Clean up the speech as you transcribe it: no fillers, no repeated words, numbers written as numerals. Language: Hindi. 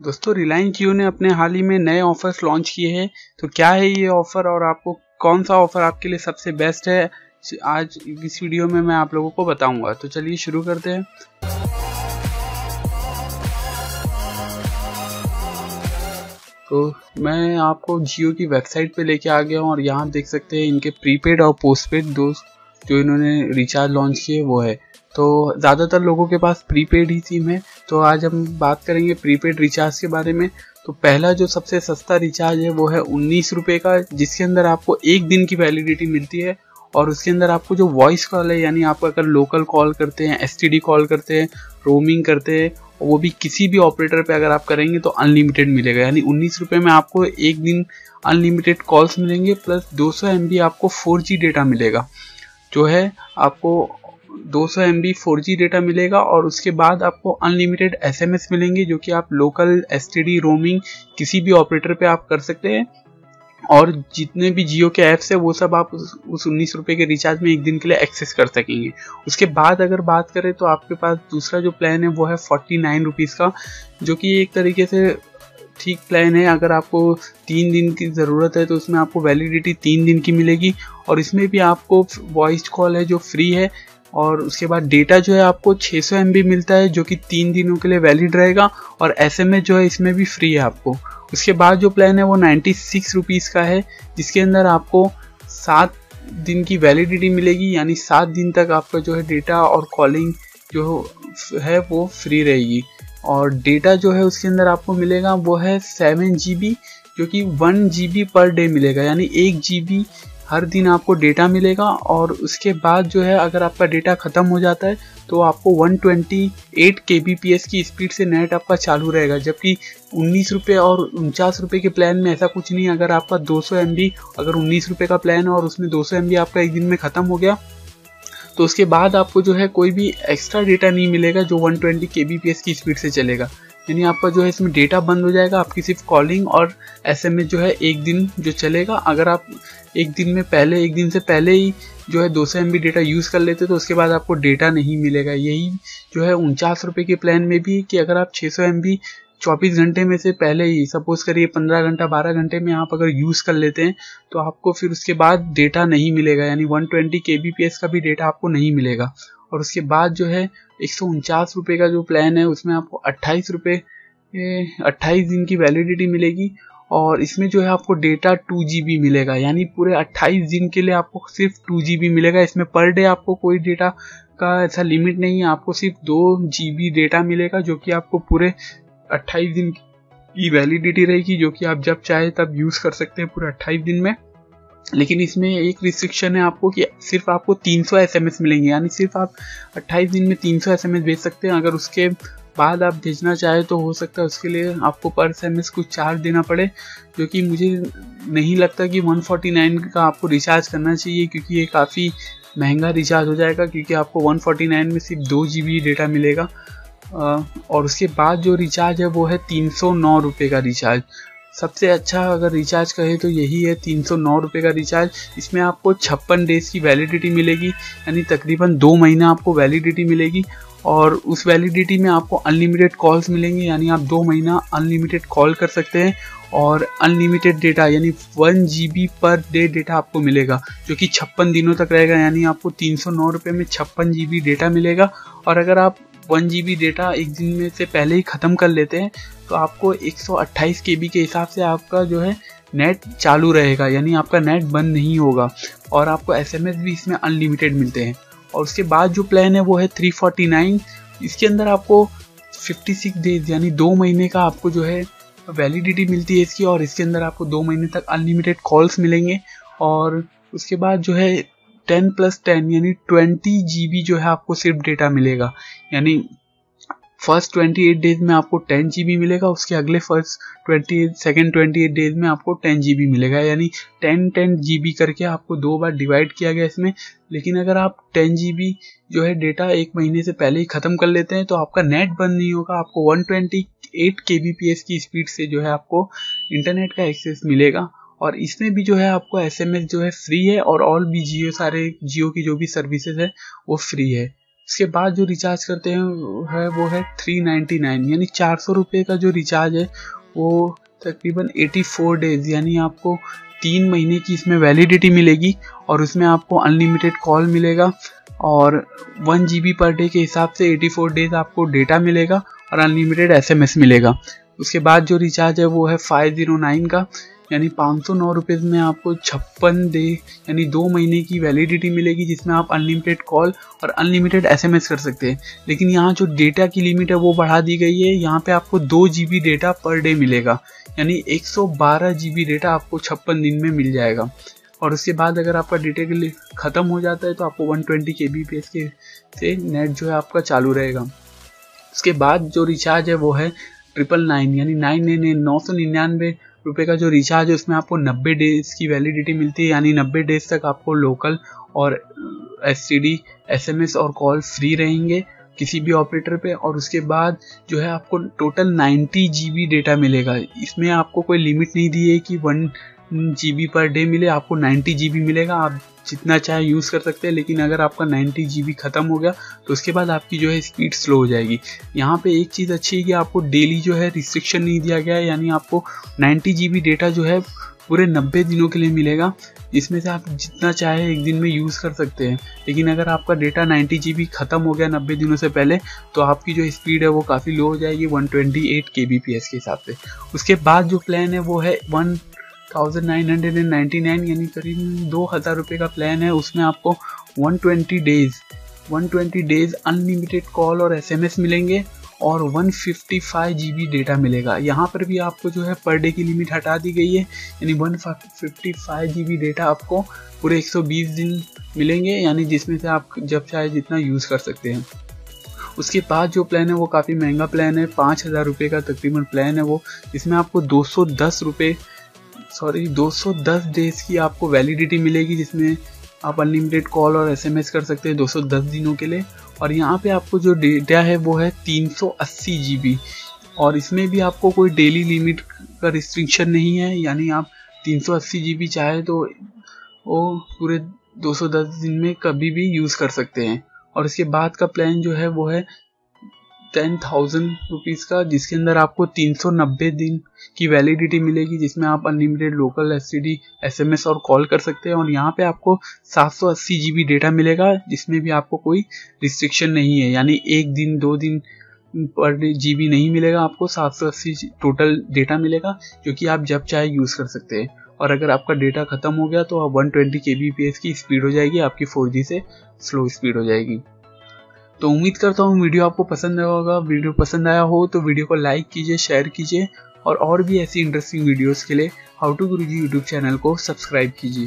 दोस्तों रिलायंस जियो ने अपने हाल ही में नए ऑफर्स लॉन्च किए हैं। तो क्या है ये ऑफर और आपको कौन सा ऑफर आपके लिए सबसे बेस्ट है, आज इस वीडियो में मैं आप लोगों को बताऊंगा। तो चलिए शुरू करते हैं। तो मैं आपको जियो की वेबसाइट पे लेके आ गया हूँ और यहाँ देख सकते हैं इनके प्रीपेड और पोस्टपेड दो जो इन्होंने रिचार्ज लॉन्च किए वो है। तो ज़्यादातर लोगों के पास प्रीपेड ही सिम है। तो आज हम बात करेंगे प्रीपेड रिचार्ज के बारे में। तो पहला जो सबसे सस्ता रिचार्ज है वो है 19 रुपये का, जिसके अंदर आपको 1 दिन की वैलिडिटी मिलती है और उसके अंदर आपको जो वॉइस कॉल है, यानी आप अगर लोकल कॉल करते हैं, एसटीडी कॉल करते हैं, रोमिंग करते हैं, वो भी किसी भी ऑपरेटर पे अगर आप करेंगे तो अनलिमिटेड मिलेगा। यानी 19 रुपये में आपको 1 दिन अनलिमिटेड कॉल्स मिलेंगे प्लस 200 MB आपको 4G डेटा मिलेगा। जो है आपको 200 MB 4G डेटा मिलेगा और उसके बाद आपको अनलिमिटेड SMS मिलेंगे, जो कि आप लोकल एसटीडी रोमिंग किसी भी ऑपरेटर पे आप कर सकते हैं। और जितने भी जियो के ऐप्स है वो सब आप उस 19 रुपये के रिचार्ज में 1 दिन के लिए एक्सेस कर सकेंगे। उसके बाद अगर बात करें तो आपके पास दूसरा जो प्लान है वो है 49 रुपीज़ का, जो कि एक तरीके से ठीक प्लान है। अगर आपको 3 दिन की ज़रूरत है तो उसमें आपको वैलिडिटी 3 दिन की मिलेगी और इसमें भी आपको वॉइस कॉल है जो फ्री है और उसके बाद डेटा जो है आपको 600 MB मिलता है, जो कि 3 दिनों के लिए वैलिड रहेगा और SMS जो है इसमें भी फ्री है आपको। उसके बाद जो प्लान है वो 96 रुपीज़ का है, जिसके अंदर आपको 7 दिन की वैलिडिटी मिलेगी, यानी 7 दिन तक आपका जो है डेटा और कॉलिंग जो है वो फ्री रहेगी। और डेटा जो है उसके अंदर आपको मिलेगा वो है 7 GB, जो कि 1 GB पर डे मिलेगा, यानी 1 GB हर दिन आपको डेटा मिलेगा। और उसके बाद जो है अगर आपका डेटा ख़त्म हो जाता है तो आपको 128 kbps की स्पीड से नेट आपका चालू रहेगा, जबकि 19 रुपये और 49 रुपये के प्लान में ऐसा कुछ नहीं। अगर आपका 200 MB अगर 19 रुपये का प्लान है और उसमें 200 MB आपका 1 दिन में ख़त्म हो गया तो उसके बाद आपको जो है कोई भी एक्स्ट्रा डेटा नहीं मिलेगा जो 120 kbps की स्पीड से चलेगा। यानी आपका जो है इसमें डेटा बंद हो जाएगा, आपकी सिर्फ कॉलिंग और SMS जो है 1 दिन जो चलेगा। अगर आप 1 दिन से पहले ही जो है 200 MB डेटा यूज़ कर लेते तो उसके बाद आपको डेटा नहीं मिलेगा। यही जो है 49 रुपये के प्लान में भी, कि अगर आप 600 MB 24 घंटे में से पहले ही, सपोज करिए 15 घंटा 12 घंटे में आप अगर यूज़ कर लेते हैं तो आपको फिर उसके बाद डेटा नहीं मिलेगा, यानी 120 kbps का भी डेटा आपको नहीं मिलेगा। और उसके बाद जो है 149 रुपये का जो प्लान है उसमें आपको 28 दिन की वैलिडिटी मिलेगी और इसमें जो है आपको डेटा 2 GB मिलेगा, यानी पूरे 28 दिन के लिए आपको सिर्फ 2 GB मिलेगा। इसमें पर डे आपको कोई डेटा का ऐसा लिमिट नहीं है, आपको सिर्फ 2 GB डेटा मिलेगा, जो कि आपको पूरे 28 दिन की वैलिडिटी रहेगी, जो कि आप जब चाहे तब यूज़ कर सकते हैं पूरे 28 दिन में। लेकिन इसमें एक रिस्ट्रिक्शन है आपको कि सिर्फ आपको 300 SMS मिलेंगे, यानी सिर्फ आप 28 दिन में 300 SMS भेज सकते हैं। अगर उसके बाद आप भेजना चाहे तो हो सकता है उसके लिए आपको पर SMS कुछ चार्ज देना पड़े, जो कि मुझे नहीं लगता कि 149 का आपको रिचार्ज करना चाहिए, क्योंकि ये काफ़ी महंगा रिचार्ज हो जाएगा, क्योंकि आपको 149 में सिर्फ 2 GB डेटा मिलेगा। और उसके बाद जो रिचार्ज है वो है 309 रुपये का रिचार्ज। सबसे अच्छा अगर रिचार्ज कहे तो यही है 309 रुपये का रिचार्ज। इसमें आपको 56 डेज़ की वैलिडिटी मिलेगी, यानी तकरीबन 2 महीना आपको वैलिडिटी मिलेगी और उस वैलिडिटी में आपको अनलिमिटेड कॉल्स मिलेंगे, यानी आप 2 महीना अनलिमिटेड कॉल कर सकते हैं और अनलिमिटेड डेटा यानी 1 GB पर डे डेटा आपको मिलेगा, जो कि 56 दिनों तक रहेगा। यानी आपको 309 रुपये में 56 GB डेटा मिलेगा। और अगर आप 1 GB डेटा 1 दिन में से पहले ही ख़त्म कर लेते हैं तो आपको 128 KB के हिसाब से आपका जो है नेट चालू रहेगा, यानी आपका नेट बंद नहीं होगा और आपको SMS भी इसमें अनलिमिटेड मिलते हैं। और उसके बाद जो प्लान है वो है 349। इसके अंदर आपको 56 डेज यानी 2 महीने का आपको जो है वैलिडिटी मिलती है इसकी, और इसके अंदर आपको 2 महीने तक अनलिमिटेड कॉल्स मिलेंगे। और उसके बाद जो है 10+10 यानी 20 GB जो है आपको सिर्फ डेटा मिलेगा, यानी फर्स्ट 28 डेज में आपको 10 GB मिलेगा, उसके अगले सेकेंड 28 डेज में आपको 10 GB मिलेगा, यानी 10 GB करके आपको 2 बार डिवाइड किया गया इसमें। लेकिन अगर आप 10 GB जो है डेटा 1 महीने से पहले ही ख़त्म कर लेते हैं तो आपका नेट बंद नहीं होगा, आपको 128 kbps की स्पीड से जो है आपको इंटरनेट का एक्सेस मिलेगा। और इसमें भी जो है आपको SMS जो है फ्री है और ऑल भी सारे जियो की जो भी सर्विसेज है वो फ्री है। उसके बाद जो रिचार्ज करते हैं वो है 399, यानी 400 रुपये का जो रिचार्ज है वो तकरीबन 84 डेज, यानी आपको 3 महीने की इसमें वैलिडिटी मिलेगी और उसमें आपको अनलिमिटेड कॉल मिलेगा और 1 GB पर डे के हिसाब से 84 डेज आपको डेटा मिलेगा और अनलिमिटेड SMS मिलेगा। उसके बाद जो रिचार्ज है वो है 509 का, यानी 509 रुपये में आपको 56 डे यानी 2 महीने की वैलिडिटी मिलेगी, जिसमें आप अनलिमिटेड कॉल और अनलिमिटेड SMS कर सकते हैं। लेकिन यहाँ जो डेटा की लिमिट है वो बढ़ा दी गई है, यहाँ पे आपको 2 GB डेटा पर डे मिलेगा, यानी 112 GB डेटा आपको 56 दिन में मिल जाएगा। और उसके बाद अगर आपका डेटा ख़त्म हो जाता है तो आपको 120 kbps के से नेट जो है आपका चालू रहेगा। उसके बाद जो रिचार्ज है वो है 999, यानी 999 रुपये का जो रिचार्ज है उसमें आपको 90 डेज की वैलिडिटी मिलती है, यानी 90 डेज तक आपको लोकल और STD SMS और कॉल फ्री रहेंगे किसी भी ऑपरेटर पे। और उसके बाद जो है आपको टोटल 90 GB डेटा मिलेगा। इसमें आपको कोई लिमिट नहीं दी है कि 1 GB पर डे मिले, आपको 90 GB मिलेगा, आप जितना चाहे यूज़ कर सकते हैं। लेकिन अगर आपका 90 GB ख़त्म हो गया तो उसके बाद आपकी जो है स्पीड स्लो हो जाएगी। यहाँ पे एक चीज़ अच्छी है कि आपको डेली जो है रिस्ट्रिक्शन नहीं दिया गया है, यानी आपको 90 GB डेटा जो है पूरे 90 दिनों के लिए मिलेगा, जिसमें से आप जितना चाहे एक दिन में यूज़ कर सकते हैं। लेकिन अगर आपका डेटा 90 GB ख़त्म हो गया 90 दिनों से पहले तो आपकी जो स्पीड है वो काफ़ी लो हो जाएगी 128 kbps के हिसाब से। उसके बाद जो प्लान है वो है 1999, यानी करीब 2000 रुपये का प्लान है। उसमें आपको 120 डेज अनलिमिटेड कॉल और SMS मिलेंगे और 155 GB डेटा मिलेगा। यहाँ पर भी आपको जो है पर डे की लिमिट हटा दी गई है, यानी 155 GB डेटा आपको पूरे 120 दिन मिलेंगे, यानी जिसमें से आप जब चाहे जितना यूज़ कर सकते हैं। उसके बाद जो प्लान है वो काफ़ी महंगा प्लान है, 5000 रुपये का तकरीबन प्लान है वो, जिसमें आपको 210 डेज की आपको वैलिडिटी मिलेगी, जिसमें आप अनलिमिटेड कॉल और SMS कर सकते हैं 210 दिनों के लिए। और यहाँ पे आपको जो डेटा है वो है 380 GB और इसमें भी आपको कोई डेली लिमिट का रिस्ट्रिक्शन नहीं है, यानी आप 380 GB चाहे तो वो पूरे 210 दिन में कभी भी यूज़ कर सकते हैं। और इसके बाद का प्लान जो है वो है 10,000 रुपीज़ का, जिसके अंदर आपको 390 दिन की वैलिडिटी मिलेगी, जिसमें आप अनलिमिटेड लोकल STD SMS और कॉल कर सकते हैं। और यहाँ पे आपको 780 GB डेटा मिलेगा, जिसमें भी आपको कोई रिस्ट्रिक्शन नहीं है, यानी 1 दिन 2 दिन पर GB नहीं मिलेगा, आपको 780 टोटल डेटा मिलेगा, जो कि आप जब चाहे यूज़ कर सकते हैं। और अगर आपका डेटा ख़त्म हो गया तो 120 kbps की स्पीड हो जाएगी, आपकी 4G से स्लो स्पीड हो जाएगी। तो उम्मीद करता हूँ वीडियो आपको पसंद आया होगा। वीडियो पसंद आया हो तो वीडियो को लाइक कीजिए, शेयर कीजिए और भी ऐसी इंटरेस्टिंग वीडियोस के लिए How To Guruji YouTube channel को सब्सक्राइब कीजिए।